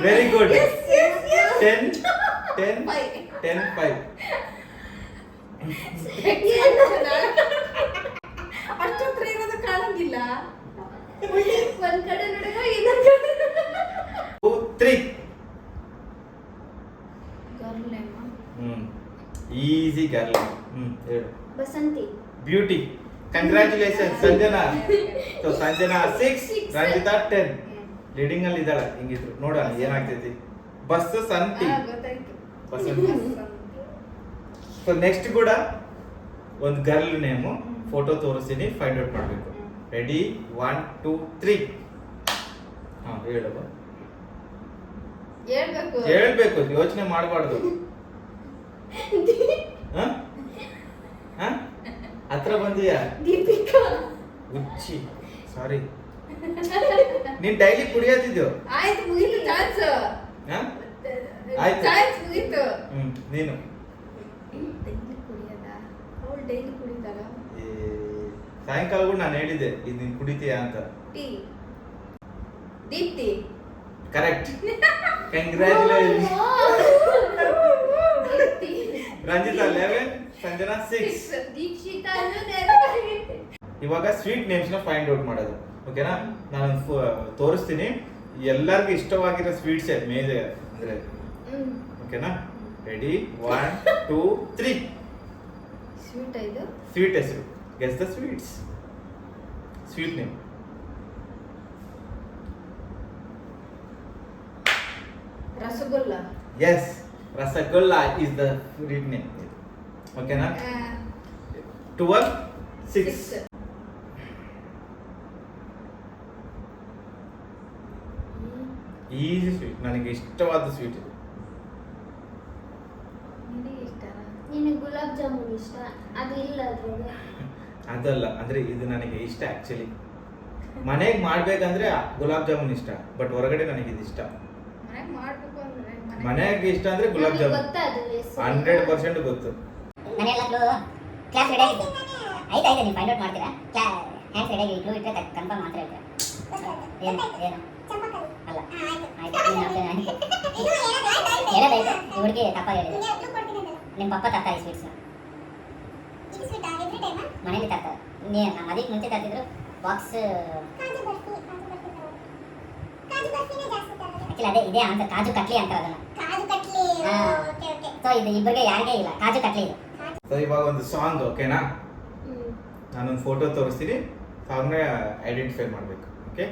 very good. Yes, yes, yes. 10 10 Five. 10 5. ಅಷ್ಟೊತ್ರ ಇರೋದು ಕಾಣಂಗಿಲ್ಲ. ಒಂದ್ ಕಡೆ ನೋಡಿದ್ರೆ ಇನ್ನೊಂದ್ ಕಡೆ 2 3. Girl name. Easy girl. ಹೇಳು. Basanti beauty. Congratulation Sanjana. So Sanjana 6, Ranjita 10. Leading ಅಲ್ಲಿ ಇದ್ದಾಳೆ. ಹಿಂಗಿದ್ರು ನೋಡೋಣ ಏನಾಗ್ತೈತಿ. ಬಸಂತಿ. ಗೊತ್ತಾಯ್ತು. ಬಸಂತಿ. ಸೊ ನೆಕ್ಸ್ಟ್ ಕೂಡ ಒಂದು ಗರ್ಲ್ ನೇಮು ಫೋಟೋ ತೋರಿಸ್ತೀನಿ, ಫೈಂಡ್ ಔಟ್ ಮಾಡಬೇಕು. ರೆಡಿ? 1 2 3. ಹಾ ಹೇಳಪ್ಪ. ಹೇಳ್ಬೇಕು, ಯೋಚನೆ ಮಾಡಬಾರ್ದು. ಹತ್ರ ಬಂದಿಯಾ? ದೀಪಿಕಾ. ಉಚ್ಚಿ, ಸಾರಿ. ನೀನ್ ಡೈಲಿ ಕುಡಿಯೋದಿದ್ದು. ಆಯ್ತು, ಮುಗೀತು ಚಾನ್ಸ್. ಆಯ್ತು. ಚಾನ್ಸ್ ಮುಗೀತು. ನೀನು ಡೈಲಿ ಕುಡಿಯೋದ? ಅವಳು ಡೈಲಿ ಕುಡಿತಾಳ? ಈ ಸಾಯಂಕಾಲ ಕೂಡ ನಾನು ಹೇಳಿದ್ದೆ ಇದು ನೀನ್ ಕುಡಿತೀಯಾ ಅಂತ. Tea. Deepthi. Correct. Congratulation. Ranjitha 11, Sanjana 6. Deekshitha ಇವಾಗ ಸ್ವೀಟ್ ನೇಮ್ಸ್ ನ ಫೈಂಡ್ ಔಟ್ ಮಾಡೋದು. ಓಕೆನಾ, ನಾನು ತೋರಿಸ್ತೀನಿ. ಎಲ್ಲರಿಗೂ ಇಷ್ಟವಾಗಿರೋ ಸ್ವೀಟ್ಸ್ ಮೇಲೆ ಅಂದ್ರೆ. ಓಕೆನಾ, ರೆಡಿ? 1 2 3. ಸ್ವೀಟ್ ಇದು? ಸ್ವೀಟ್ ಹೆಸರು. Guess the sweets. Sweet name. Rasgulla. Yes, rasgulla is the sweet name. ಓಕೆನಾ, 12 6. ಈಸಿ ಸ್ವೀಟ್, ನನಗೆ ಇಷ್ಟವಾದ ಸ್ವೀಟ್ ಇದು. ನಿನಗೆ ಇಷ್ಟನಾ? ನಿನಗೆ ಗುಲಾಬ್ ಜಾಮೂನ್ ಇಷ್ಟ, ಅದು ಇಲ್ಲ ಅದ್ರೊಳಗೆ. ಅದಲ್ಲ, ಅಂದ್ರೆ ಇದು ನನಗೆ ಇಷ್ಟ ಆಕ್ಚುಲಿ. ಮನೆಗೆ ಮಾಡ್ಬೇಕಂದ್ರೆ ಗುಲಾಬ್ ಜಾಮೂನ್ ಇಷ್ಟ, ಬಟ್ ಹೊರಗಡೆ ನನಗೆ ಇದು ಇಷ್ಟ. ಮನೆಗೆ ಮಾಡ್ಬೇಕು ಅಂದ್ರೆ ಮನೆಗೆ ಇಷ್ಟ ಅಂದ್ರೆ ಗುಲಾಬ್ ನನಗೆ ಜಾಮೂನ್. ಗೊತ್ತಾ ಅದು ಹೆಸರು? 100% ಗೊತ್ತು. ನಾನೆಲ್ಲ ಕ್ಲಾಸ್ ರೆಡಿ ಆಗಿದ್ದೆ. ಆಯ್ತು ಆಯ್ತು ನೀವು ಫೈಂಡ್ ಔಟ್ ಮಾಡ್ತೀರಾ ಹ್ಯಾಂಡ್ಸ್ ರೆಡಿಯಾಗಿ ಕ್ಲೂ ಇಟ್ಟರೆ ಕನ್ಫರ್ಮ್ ಮಾತ್ರ ಹೇಳ್ತೀರಾ ಏನು ಏನು ಚಂಪಕಲಿ. ಅಲ್ಲ ಆಯ್ತು. ಆಯ್ತು ನೀನು ಇನ್ನು ಹೇಳೋದಾಯ್ತು. ಹೇಳೋದಾಯ್ತು ಈ ಹುಡುಗಿ ತಪ್ಪಾಗಿ ಹೇಳಿದೆ ನಿಂಗೆ clue ಕೊಡ್ತೀನಿ ಅಂದಲ್ಲ. ನಿಮ್ಮ ಪಪ್ಪ ತರ್ತಾರೆ ಸ್ವೀಟ್ಸ್ನ ಇದು sweet ಆ? Every time ಆ? ಮನೇಲಿ ತರ್ತಾರೆ ನಮ್ಮ ಅದಕ್ಕೆ ಮುಂಚೆ ತರ್ತಿದ್ರು ಬಾಕ್ಸ್ ಕಾಜು ಬರ್ಫಿ ತರೋದು. ಕಾಜು ಬರ್ಫಿನೇ ಜಾಸ್ತಿ ತರೋದು. ಆಕ್ಚುಲಿ ಅದೇ ಇದೇ ಆನ್ಸರ್ ಕಾಜು ಕಟ್ಲಿ ಅಂತಾರೆ ಅದನ್ನ ಕಾಜು ಕಟ್ಲಿ. ಹಾ. Okay okay. ಸೊ ಇದು ಇಬ್ಬರಿಗೆ ಯಾರಿಗೇ ಇಲ್ಲ ಕಾಜು ಕಟ್ಲಿ ಇದು ಸೊ ಇವಾಗ ಒಂದು ಸಾಂಗ್ ಓಕೆನಾ, ನಾನೊಂದು ಫೋಟೋ ತೋರಿಸ್ತೀನಿ, ಸಾಂಗ್ನ ಐಡೆಂಟಿಫೈ ಮಾಡಬೇಕು. Okay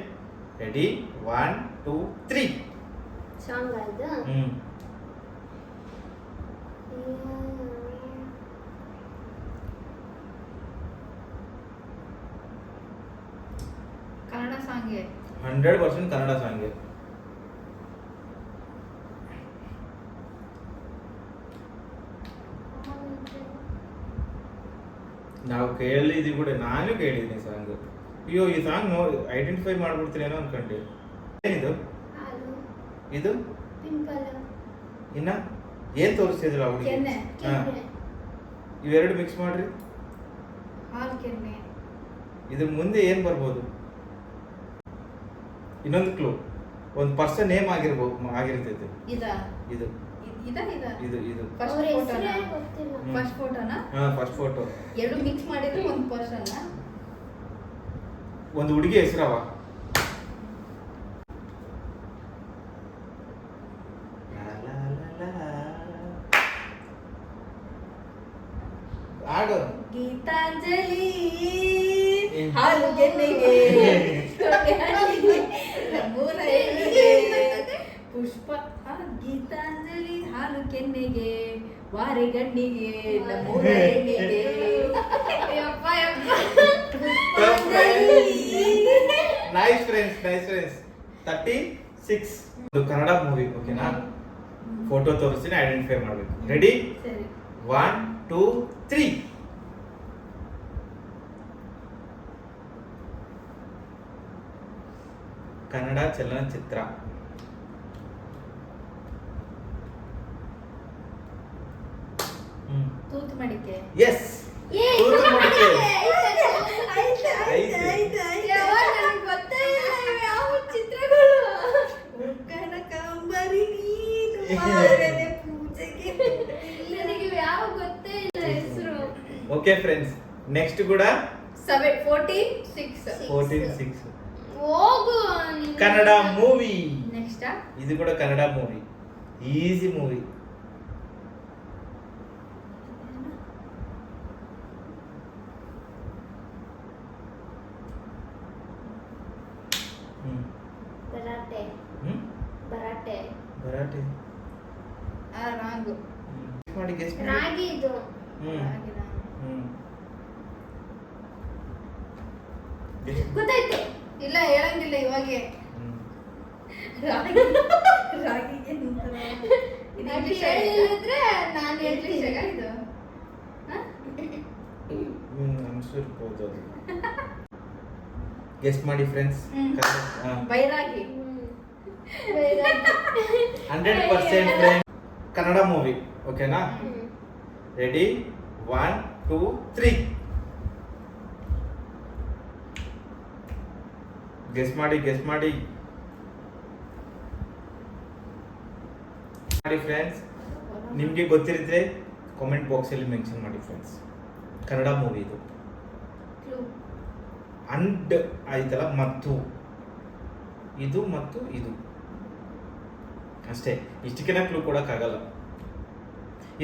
ready 1 2 3. ಸಾಂಗ್ ಅದು ಕನ್ನಡ ಸಾಂಗ್ಗೆ 100% ಕನ್ನಡ ಸಾಂಗ್. ನಾವು ಕೇಳಿದೀವಿ ಕೂಡ, ನಾನು ಕೇಳಿದ್ದೀನಿ ಸಾಂಗ್. ಅಯ್ಯೋ ಈ ಸಾಂಗ್ ಐಡೆಂಟಿಫೈ ಮಾಡ್ಬಿಡ್ತೀನೇನೋ ಅನ್ಕೊಂಡೆ. ಏನಿದು ಅದು ಇದು ಪಿಂಪಲ್ ಇನ್ನ ಏನ್ ತೋರಿಸ್ತಿದ್ರು ಅವ್ರಿಗೆ? ಕೆನ್ನೆ. ಹಾ, ಇವೆರಡು ಮಿಕ್ಸ್ ಮಾಡ್ರಿ. ಹಾಲು ಕೆನ್ನೆ. ಇದ್ರ ಮುಂದೆ ಏನ್ ಬರ್ಬೋದು? ಇನ್ನೊಂದು ಕ್ಲೂ, ಒಂದು ಪರ್ಸನ್ ನೇಮ್ ಆಗಿರ್ತೈತೆ. ಇದ ಇದು ಇದ ಇದ ಇದು ಇದು ಫಸ್ಟ್ ಅವ್ರ ಫೋಟೋನ ಹೆಸರೇ ಗೊತ್ತಿಲ್ಲ. ಫಸ್ಟ್ ಫೋಟೋನ ಹಾ, ಫಸ್ಟ್ ಫೋಟೋ. ಎರಡು ಮಿಕ್ಸ್ ಮಾಡಿದ್ರೆ ಒಂದು ಪರ್ಸನ್. ಒಂದು ಹುಡುಗಿ ಹೆಸರವ. ಆಡು. ಗೀತಾಂಜಲಿ ಏನ್? ಹಾಲು ಕೆನ್ನೆಗೆ ನಮ್ಮೂರ ಹೆಣ್ಣಿಗೆ. ಪುಷ್ಪ ಗೀತಾಂಜಲಿ ಹಾಲು ಕೆನ್ನೆಗೆ ವಾರಿಗಣ್ಣಿಗೆ ನಮ್ಮೂರ ಹೆಣ್ಣಿಗೆ. ಯಪ್ಪ ಯಪ್ಪ. Nice friends, nice friends. 36. ಇದು ಕನ್ನಡ ಮೂವಿ ಓಕೆನಾ? ಫೋಟೋ ತೋರಿಸ್ತೀನಿ, ಐಡೆಂಟಿಫೈ ಮಾಡಬೇಕು. ರೆಡಿ ಸರಿ 1 2 3. ಕನ್ನಡ ಚಲನಚಿತ್ರ. ತೂತು ಮಡಿಕೆ. ಎಸ್, ಏ, ಯಾವಾಗ ನನಗೆ ಗೊತ್ತೇ ಇಲ್ಲ ಇವು ಯಾವ ಚಿತ್ರಗಳು. ಕನಕಾಂಬರಿ ನೀನು ಮಾಡದೆ ಪೂಜೆಗೆ. ನನಗೆ ಯಾವ ಗೊತ್ತೇ ಇಲ್ಲ ಹೆಸರು. ಓಕೆ ಫ್ರೆಂಡ್ಸ್, ನೆಕ್ಸ್ಟ್ ಕೂಡ 14 6. ಹೋಗು ನೀನು. ಕನ್ನಡ ಮೂವಿ. ನೆಕ್ಸ್ಟ್ ಇದು ಕೂಡ Kannada movie, easy movie. Bharaate Bharaate Bharaate. Wrong. Guess ಮಾಡಿ, guess ಮಾಡಿ. ರಾಗಿ ಇದು. ಗೊತ್ತಾಯ್ತು. ಇಲ್ಲ ಹೇಳಂಗಿಲ್ಲ ಇವಾಗೆ. ರಾಗಿ ರಾಗಿಗೆ ಅಂತಾರ. ಇದು ಅದು English ಹೇಳಿದ್ರೆ ನಾನು English ಹೇಳ್ತೀನಿ. ಆಗ ಇದು ಹ? ಅನ್ಸಿರ್ಬೋದು ಅದು. ಗೆಸ್ ಮಾಡಿ friends. Bairagi. 100% friend Kannada movie ಓಕೆನಾ? ರೆಡಿ 1 2 3. ಗೆಸ್ ಮಾಡಿ, ಗೆಸ್ ಮಾಡಿ ಫ್ರೆಂಡ್ಸ್. ನಿಮಗೆ ಗೊತ್ತಿರಿದ್ರೆ ಕಾಮೆಂಟ್ ಬಾಕ್ಸಲ್ಲಿ ಮೆನ್ಷನ್ ಮಾಡಿ ಫ್ರೆಂಡ್ಸ್. ಕನ್ನಡ ಮೂವಿ ಇದು. ಅಂಡ್ ಆಯ್ತಲ್ಲ, ಮತ್ತು ಇದು ಮತ್ತು ಇದು ಅಷ್ಟೇ. ಇಷ್ಟಕ್ಕೆನ ಕ್ಲೂ ಕೊಡೋಕ್ಕಾಗಲ್ಲ.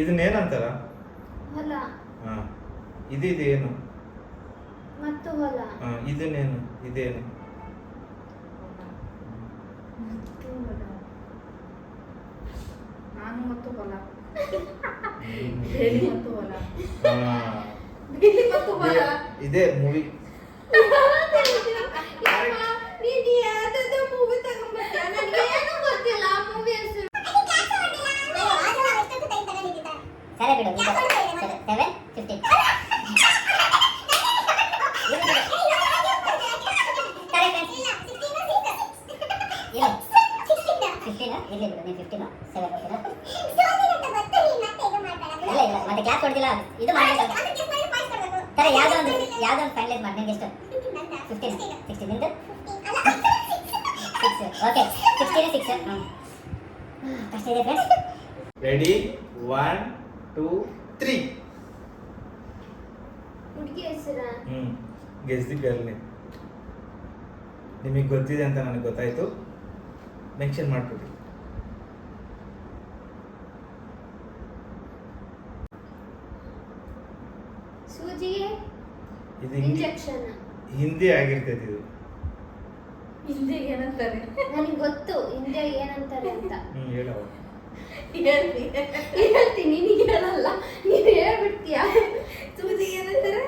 ಇದನ್ನೇನಂತಾರ? ಹೊಲ ಹಾ, ಇದೇನು? ಮತ್ತು ಹೊಲ. ಇದನ್ನೇನು? ಇದೇನು? ನಾನು ಮತ್ತು ಹೊಲ. ಬೇಲಿ ಮತ್ತು ಹೊಲ. ಹಾ, ಬೇಲಿ ಮತ್ತು ಹೊಲ. ಇದೇ ಮೂವಿ. ನೀನು ಯಾವ್ದಾದ್ರು ಮೂವಿ ತಗೊಂಡ್ಬರ್ತೀಯ? ನನಗೆ ಏನೂ ಗೊತ್ತಿಲ್ಲ ಆ ಮೂವಿ ಹೆಸರು. ಸರಿ ಬಿಡು 7 15 ಇರ್ಲಿ ಬಿಡು, ನೀನು 15 7 ಓಕೆನಾ? ಇಲ್ಲ ಇಲ್ಲ, ಮತ್ತೆ ಕ್ಯಾಪ್ ಕೊಡ್ತಿಲ್ಲ, ಇದು ಮಾಡಿ ಸರಿ ಯಾವ್ದೋ ಒಂದು ಯಾವ್ದೊಂದು ಫೈನಲೈಸ್ ಮಾಡಿ ನಿಂಗೆ ಎಷ್ಟು ನಂದ 15 16 ನಿಂದು ಅಲ್ಲ 6 ಓಕೆ 16 6 ಕಷ್ಟ ಇದೆ ಫ್ರೆಂಡ್ಸ್ ರೆಡಿ 1 2 3 ಹುಡುಗಿ ಹೆಸರ ಗೆಸ್ ದಿ ಗರ್ಲ್ ನೇಮ್ ನಿಮಗೆ ಗೊತ್ತಿದೆ ಅಂತ ನನಗೆ ಗೊತ್ತಾಯ್ತು ಮೆನ್ಷನ್ ಮಾಡ್ಬಿಡಿ ಸೂಜಿಗೆ ಇದು ಇಂಜೆಕ್ಷನ್ ಹಿಂದಿ ಆಗಿರ್ತೈತಿ ಇದು ಹಿಂದಿಗೆ ಏನಂತಾರೆ ನನಗೆ ಗೊತ್ತು ಹಿಂದೆ ಏನಂತಾರೆ ಅಂತ ಹೇಳವ ಹೇಳ್ತೀನಿ ನಿನಗೆ ಹೇಳಲ್ಲ ನೀನು ಹೇಳ್ಬಿಡ್ತೀಯಾ ಸೂಜಿಗೆ ಏನಂತಾರೆ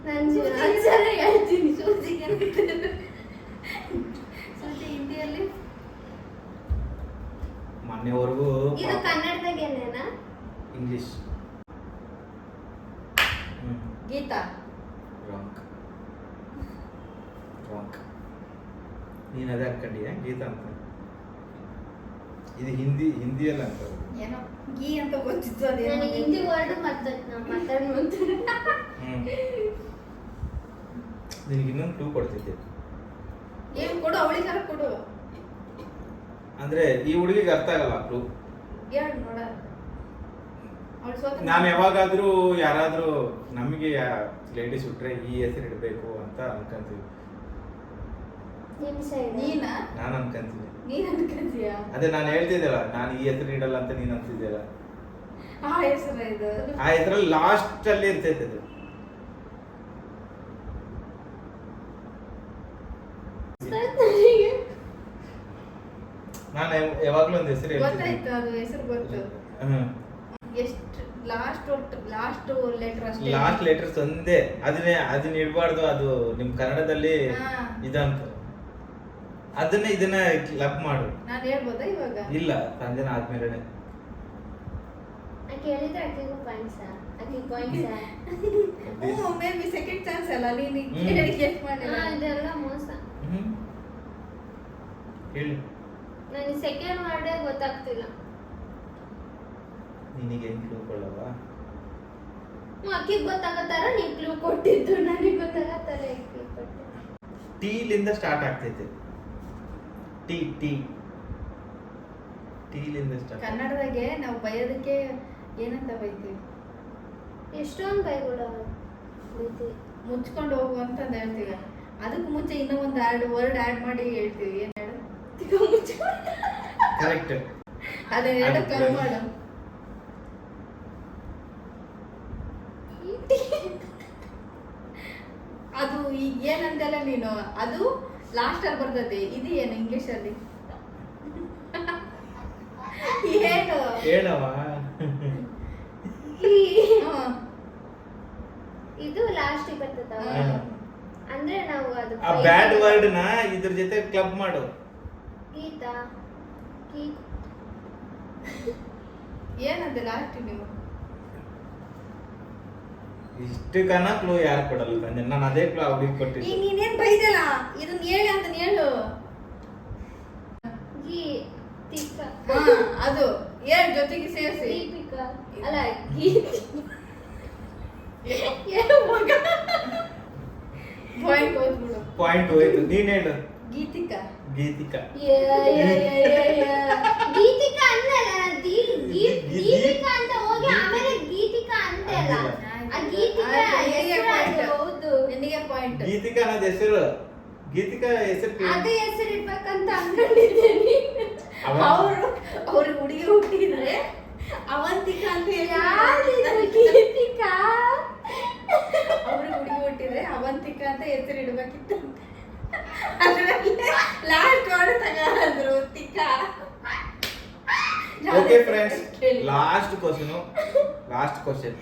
ನಾನು ಆನ್ಸರ್ ಹೇಳ್ತೀನಿ ಸೂಜಿಗೆ ಏನಂತಾರೆ ಸೂಜಿ ಹಿಂದಿಯಲ್ಲಿ ಮೊನ್ನೆವರೆಗೂ ಇದು ಕನ್ನಡದಾಗ ಏನೇನಾ ಇಂಗ್ಲಿಷ್ ಗೀತಾ ರಾಂಗ್ ರಾಂಗ್ ನೀನು ಅದೇ ಅನ್ಕೊಂಡಿಯ ಗೀತಾ ಅಂತ ಇದು ಹಿಂದಿಯಲ್ಲ ಅಂತ ಏನೋ ಗೀ ಅಂತ ಗೊತ್ತಿತ್ತು ಅದೇನೋ ನನಗೆ ಹಿಂದಿ ವರ್ಡ್ ಮರ್ತೈತೆ ನಾ ಮಾತಾಡ್ಬೋದು ನಿನಗೆ ಇನ್ನೊಂದು ಕ್ಲೂ ಕೊಡ್ತಿದ್ದೆ ಏನ್ ಕೊಡು ಅವಳಿಗಾರ ಕೊಡು ಅಂದ್ರೆ ಈ ಹುಡುಗಿಗೆ ಅರ್ಥ ಆಗಲ್ಲ ಕ್ಲೂ ಹೇಳು ನೋಡ ಅವಳು ಸ್ವತಃ ನಾನು ಯಾವಾಗಾದ್ರೂ ಯಾರಾದ್ರೂ ನಮಗೆ ಲೇಡೀಸ್ ಹುಟ್ರೆ ಈ ಹೆಸರು ಇಡಬೇಕು ಅಂತ ಅನ್ಕೊಂತೀವಿ ನಿಮ್ಮ ಸೈಡ್ ನೀನಾ ನಾನು ಅನ್ಕೊಂತೀನಿ ನೀನ್ ಅನ್ಕೊಂತೀಯ ಅದೇ ನಾನು ಹೇಳ್ತಿದ್ದೆಲ್ಲ ನಾನು ಈ ಹೆಸರು ಇಡಲ್ಲ ಅಂತ ನೀನು ಅಂತಿದ್ದೆಲ್ಲ ಆ ಹೆಸರು ಇದು ಆ ಹೆಸರಲ್ಲಿ ಲಾಸ್ಟ್ ಅಲ್ಲಿ ಇರ್ತೈತೆ ಅದು ನಾನು ಯಾವಾಗ್ಲೂ ಒಂದು ಹೆಸರು ಹೇಳ್ತೀನಿ ಗೊತ್ತಾಯ್ತು ಅದು ಹೆಸರು ಗೊತ್ತು ಎಷ್ಟು ಲಾಸ್ಟ್ ಲೆಟರ್ ಅಷ್ಟೇ ಲಾಸ್ಟ್ ಲೆಟರ್ಸ್ ಒಂದೇ ಅದನ್ನ ಇಡಬಾರ್ದು ಅದು ನಿಮ್ ಕನ್ನಡದಲ್ಲಿ ಹಾ. ಇದಂತ ಇದನ್ನ ಕ್ಲಬ್ ಮಾಡು ನಾನು ಹೇಳ್ಬೋದಾ ಇವಾಗ ಇಲ್ಲ ಸಂಜನ ಆದ್ಮೇಲೆ ಆಕೆ ಹೇಳಿದ್ರೆ ಆಕೆಗೂ ಪಾಯಿಂಟ್ಸಾ ಆಕೆ ಪಾಯಿಂಟ್ಸಾ ಮೇ ಬಿ ಸೆಕೆಂಡ್ ಚಾನ್ಸ್ ಅಲ್ಲ ನೀನು ಹ್ಮ್. ಗೆಸ್ ಮಾಡಿಲ್ಲ ಇದೆಲ್ಲ ಮೋಸ ಹೇಳಿ ನನಗೆ ಸೆಕೆಂಡ್ ವರ್ಡೇ ಗೊತ್ತಾಗ್ತಿಲ್ಲ ನಿನಗೆ ಏನ್ ಕ್ಲೂ ಕೊಡವಾ ಅಕ್ಕಿಗೆ ಗೊತ್ತಾಗತ್ತಾರ ನೀವು ಕ್ಲೂ ಕೊಟ್ಟಿದ್ದು ನನಗೆ ಗೊತ್ತಾಗತ್ತಾರ ಕ್ಲೂ ಕೊಟ್ಟೆ ಟೀಲಿಂದ ಸ್ಟಾರ್ಟ್ ಆಗ್ತೈತೆ ಟೀ ಟೀಲಿಂದ ಸ್ಟಾರ್ಟ್ ಕನ್ನಡದಾಗೆ ನಾವು ಬೈಯೋದಕ್ಕೆ ಏನಂತ ಬೈತೀವಿ ಎಷ್ಟೊಂದು ಬೈಗುಳ ಮುಚ್ಕೊಂಡು ಹೋಗು ಅಂತಂದು ಹೇಳ್ತೀವಿ ಅದಕ್ಕೆ ಮುಂಚೆ ಇನ್ನೂ ಒಂದು ವರ್ಡ್ ಆಡ್ ಮಾಡಿ ಹೇಳ್ತೀವಿ ಏನ್ ಹೇಳು ಕರೆಕ್ಟ್ ಅದೇ ಎರಡು ಕಮ್ಮಿ ಮಾಡು ಅದು ಈಗ ಏನಂತಲ್ಲ ನೀನು ಅದು ಲಾಸ್ಟ್ ಅಲ್ಲಿ ಬರ್ತದೆ ಇದು ಏನು ಇಂಗ್ಲಿಷ್ ಅಲ್ಲಿ ಏನು ಹೇಳವ ಹ್ಮ್. ಇದು ಲಾಸ್ಟ್ ಬರ್ತದ ಅಂದ್ರೆ ನಾವು ಅದು ಆ ಬ್ಯಾಡ್ ವರ್ಡ್ ನ ಇದ್ರ ಜೊತೆ ಕ್ಲಬ್ ಮಾಡು ಗೀತಾ ಏನಂತ ಲಾಸ್ಟ್ ನೀವು ಇಷ್ಟು ಕನ ಕ್ಲೂ ಯಾರು ಕೊಡಲ್ಲ ಸಂಜೆ ನಾನು ಅದೇ ಕ್ಲೂ ಅವ್ರಿಗೆ ಈಗ ಕೊಟ್ಟಿದ್ದೆ ನೀನೇನ್ ಬೈದಲ್ಲ ಇದನ್ನ ಹೇಳಿ ಅಂತ ಹೇಳು ಗೀತಿಕಾ ಹಾ, ಅದು ಏನ್ ಜೊತೆಗೆ ಸೇರಿಸಿ ದೀಪಿಕಾ ಅಲ್ಲ ಗೀತಿ ಏನು ಮಗ ಪಾಯಿಂಟ್ ಹೋಗ್ಬಿಡು ಪಾಯಿಂಟ್ ಹೋಯ್ತು ನೀನ್ ಹೇಳು ಗೀತಿಕಾ ಗೀತಿಕಾ ಗೀತಿಕಾ ಅಂದಲ್ಲ ದೀಪಿಕಾ ಅಂತ ಹೋಗಿ ಆಮೇಲೆ ಗೀತಿಕಾ ಅಂದೆ ಅಲ್ಲ ಆ ಗೀತಿಕಾ ಹೆಸರು ಹೌದು ನಿನಗೆ ಪಾಯಿಂಟ್ ಗೀತಿಕಾ ಅನ್ನೋದು ಹೆಸರು ಗೀತಿಕಾ ಹೆಸರು ಅದೇ ಹೆಸರು ಇರ್ಬೇಕಂತ ಅನ್ಕೊಂಡಿದ್ದೇನೆ ಅವ್ರಿಗೆ ಹುಡುಗಿ ಹುಟ್ಟಿದ್ರೆ ಅವಂತಿಕಾ ಅಂತ ಹೇಳಿ ಯಾರಿದು ಗೀತಿಕಾ ಅವ್ರಿಗೆ ಹುಡುಗಿ ಹುಟ್ಟಿದ್ರೆ ಅವಂತಿಕಾ ಅಂತ ಹೆಸರು ಇಡ್ಬೇಕಿತ್ತು ಅದ್ರಲ್ಲಿ ಲಾಸ್ಟ್ ವರ್ಡ್ ತಗೊಂಡ್ರು ತಿಕಾ ಓಕೆ ಫ್ರೆಂಡ್ಸ್ ಲಾಸ್ಟ್ ಕ್ವಶನ್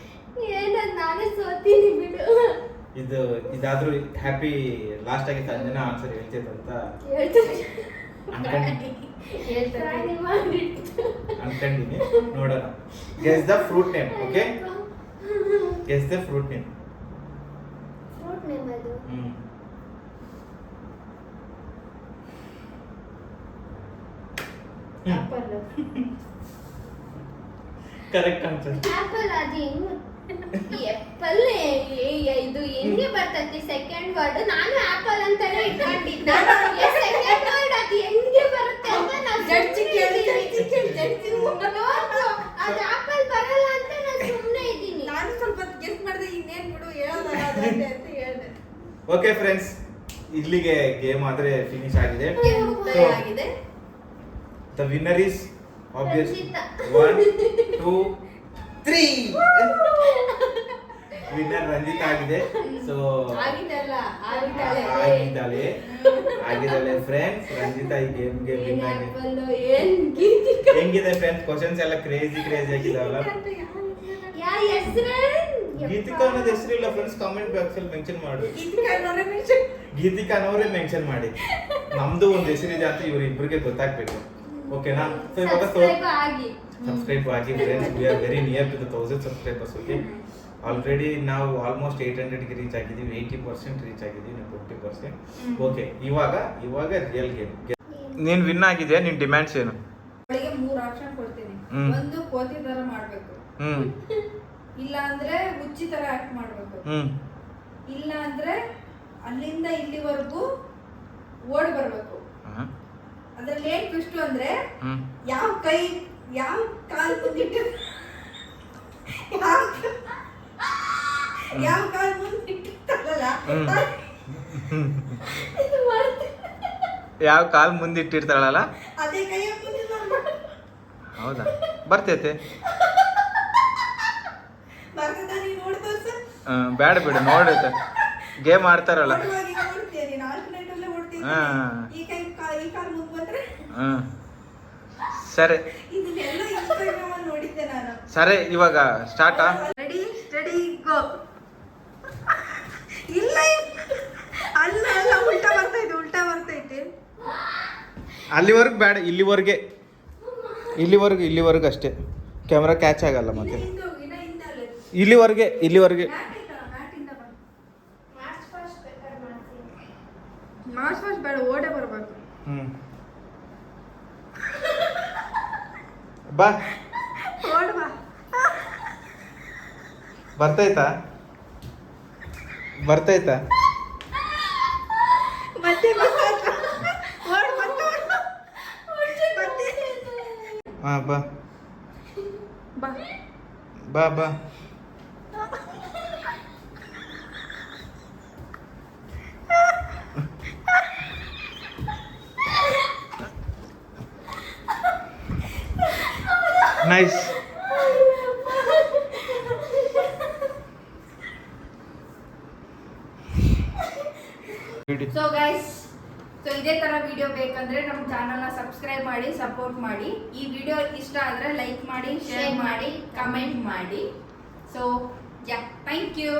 ಏನದ್ ನಾನೇ ಸೋತೀನಿ ಬಿಡು ಇದಾದ್ರೂ ಹ್ಯಾಪಿ ಲಾಸ್ಟ್ ಆಗಿ ಸಂಜನಾ ಆನ್ಸರ್ ಹೇಳ್ತೈತಂತ ಹೇಳ್ತೀನಿ ಹೇಳ್ತಾರೆ ಅನ್ಕೊಂಡಿನಿ ನೋಡೋಣ guess the fruit name okay guess the fruit name fruit name ಅದು ಆಪಲ್ ಕರೆಕ್ಟ್ ಆನ್ಸರ್ ಆಪಲ್ ಅದು ಹೆಂಗ್ ಆಪಲ್ ಇದು ಹೆಂಗೆ ಬರ್ತೈತಿ ಸೆಕೆಂಡ್ ವರ್ಡ್ ನಾನು ಆಪಲ್ ಅಂತಾನೆ ಇಟ್ಕೊಂಡಿದ್ದೆ ಸೆಕೆಂಡ್ ವರ್ಡ್ ಅದು ಹೆಂಗೆ ಬರುತ್ತೆ ಅಂತ ನಾವು ಜಡ್ಜಿ ಕೇಳಿ, ಅದು ಆಪಲ್ ಬರಲ್ಲ ಅಂತ ನಾನು ಸುಮ್ಮನೆ ಇದ್ದೀನಿ. ನಾನು ಸ್ವಲ್ಪ ಗೆಸ್ ಮಾಡಿದೆ ಇನ್ನೇನ್ ಬಿಡು ಹೇಳೋದಲ್ಲ ಅದಂತೆ ಅಂತ ಹೇಳ್ದೆ. ಓಕೆ ಫ್ರೆಂಡ್ಸ್, ಇಲ್ಲಿಗೆ ಗೇಮ್ ಆದ್ರೆ ಫಿನಿಶ್ ಆಗಿದೆ. ಏನ್ ಮುಕ್ತಾಯ ಆಗಿದೆ. The winner is obvious Ranjitha. 1 2 3 winner Ranjitha ಆಗಿದೆ. ಸೊ ಆಗಿದ್ದಲ್ಲ ಆಗಿದ್ದಾಳೆ ಫ್ರೆಂಡ್ಸ್. ರಂಜಿತಾ ಈ ಗೇಮ್ಗೆ ಏನ್ ವಿನ್ ಆಗಿದೆ. ಆಪಲ್ ಏನ್ ಗೀತಿಕ ಹೆಂಗಿದೆ ಫ್ರೆಂಡ್ಸ್? ಕ್ವಶನ್ಸ್ ಎಲ್ಲ ಕ್ರೇಜಿ ಆಗಿದಾವಲ್ಲ. ಯಾ ಹೆಸರು ಗೀತಿಕಾ ಅನ್ನೋದು ಹೆಸರಿಲ್ಲ ಫ್ರೆಂಡ್ಸ್, ಕಾಮೆಂಟ್ ಬಾಕ್ಸ್ ಅಲ್ಲಿ ಮೆನ್ಷನ್ ಮಾಡಿ. ಗೀತಿಕಾ ಅನ್ನೋರೇ ಮೆನ್ಷನ್ ಮಾಡಿ. ನಮ್ದು ಒಂದು ಹೆಸರಿದೆ ಅಂತ ಇವ್ರಿಬ್ರಿಗೆ ಗೊತ್ತಾಗ್ಬೇಕು. ಓಕೆನಾ? ಸೊ ಇವಾಗ ಸಬ್ಸ್ಕ್ರೈಬ್ ಆಗಿ ಸಬ್ಸ್ಕ್ರೈಬ್ ಆಗಿ friends. We are very near to the 1000 subscribers. Okay, already ನಾವು ಆಲ್ಮೋಸ್ಟ್ 800ಗೆ ರೀಚ್ ಆಗಿದ್ದೀವಿ. 80% ರೀಚ್ ಆಗಿದ್ದೀವಿ, 50%. ಓಕೆ, ಇವಾಗ ರಿಯಲ್ ಗೇಮ್. ನೀನು ವಿನ್ ಆಗಿದೆ. ನಿನ್ನ ಡಿಮ್ಯಾಂಡ್ಸ್ ಏನು? ಅವಳಿಗೆ 3 ಆಪ್ಷನ್ ಕೊಡ್ತೀನಿ. ಹ್ಮ್. ಒಂದು ಕೋತಿ ತರ ಮಾಡ್ಬೇಕು, ಇಲ್ಲ ಅಂದ್ರೆ ಹುಚ್ಚಿ ತರ ಆಕ್ಟ್ ಮಾಡ್ಬೇಕು, ಇಲ್ಲ ಅಂದ್ರೆ ಅಲ್ಲಿಂದ ಇಲ್ಲಿವರೆಗೂ ಓಡ್ ಬರ್ಬೇಕು. ಅದ್ರಲ್ಲಿ ಏನ್ ಟ್ವಿಸ್ಟ್ ಅಂದ್ರೆ ಯಾವ ಕೈ ಯಾವ ಕಾಲ್ ಮುಂದಿಟ್ಟು ಯಾವ ಕಾಲ್ ಮುಂದಿಟ್ಟಿರ್ತಾರಲ್ಲ ಇದು ಮಾಡ್ತೀನಿ. ಯಾವ ಕಾಲ್ ಮುಂದಿಟ್ಟಿರ್ತಾಳಲ್ಲ ಅದೇ ಕೈಯ ಮುಂದೆ ಮಾಡ್ಬೇಕು. ಹೌದಾ? ಬರ್ತೈತೆ. ಬರ್ತದ ನೀನ್ ನೋಡ್ ತೋರ್ಸು. ಬೇಡ ಬಿಡು, ನೋಡೈತೆ. ಗೇಮ್ ಆಡ್ತಾರಲ್ಲ. ನೋಡುವಾಗ ಈಗ ನೋಡ್ತೀಯ ನೀನು, alternate ಅಲ್ಲೇ ನೋಡ್ತೀಯ. ಹಾ. ಈ ಕಾಲ್ ಮುಂದೆ ಬಂದ್ರೆ ಸರಿ ಇದನ್ನೆಲ್ಲ Instagram ಅಲ್ಲಿ ನೋಡಿದ್ದೆ ನಾನು. ಸರಿ, ಇವಾಗ ಸ್ಟಾರ್ಟಾ? ರೆಡಿ ಸ್ಟಡಿ ಗೋ. ಇಲ್ಲ ಅಲ್ಲ ಅಲ್ಲ, ಉಲ್ಟಾ ಬರ್ತೈತೆ. ಅಲ್ಲಿವರೆಗೂ ಬೇಡ, ಇಲ್ಲಿವರೆಗೂ ಅಷ್ಟೇ. ಕ್ಯಾಮ್ರಾ ಕ್ಯಾಚ್ ಆಗಲ್ಲ ಮತ್ತೆ. ಹಿಂದೆ ಹೋಗಿ, ಇನ್ನ ಹಿಂದೆ ಅಲ್ಲೇ. ಇಲ್ಲಿವರೆಗೆ ಮ್ಯಾಟ್ ಐತಲ್ಲ, ಮ್ಯಾಟಿಂದ ಬಾ. ಮಾರ್ಚ್ ಫಸ್ಟ್ ಬೇಕಾದ್ರೆ ಮಾಡ್ತೀನಿ. ಮಾರ್ಚ್ ಫಸ್ಟ್ ಬೇಡ, ಓಡೇ ಬರ್ಬೇಕು. ಬಾ. ಓಡ್ ಬಾ. ಬರ್ತೈತಾ? ಮತ್ತೆ ಓಡ್ ಮತ್ತೆ ಹಾ, ಬಾ ಬಾ. ಬಾ ಬಾ. ನೈಸ್. ಸೊ ಗೈಸ್, ಸೊ ಇದೇ ತರ ವಿಡಿಯೋ ಬೇಕಂದ್ರೆ ನಮ್ಮ ಚಾನಲ್ ನ ಸಬ್ಸ್ಕ್ರೈಬ್ ಮಾಡಿ, ಸಪೋರ್ಟ್ ಮಾಡಿ. ಈ ವಿಡಿಯೋ ಇಷ್ಟ ಆದ್ರೆ ಲೈಕ್ ಮಾಡಿ, ಶೇರ್ ಮಾಡಿ, ಕಮೆಂಟ್ ಮಾಡಿ. So yeah, thank you.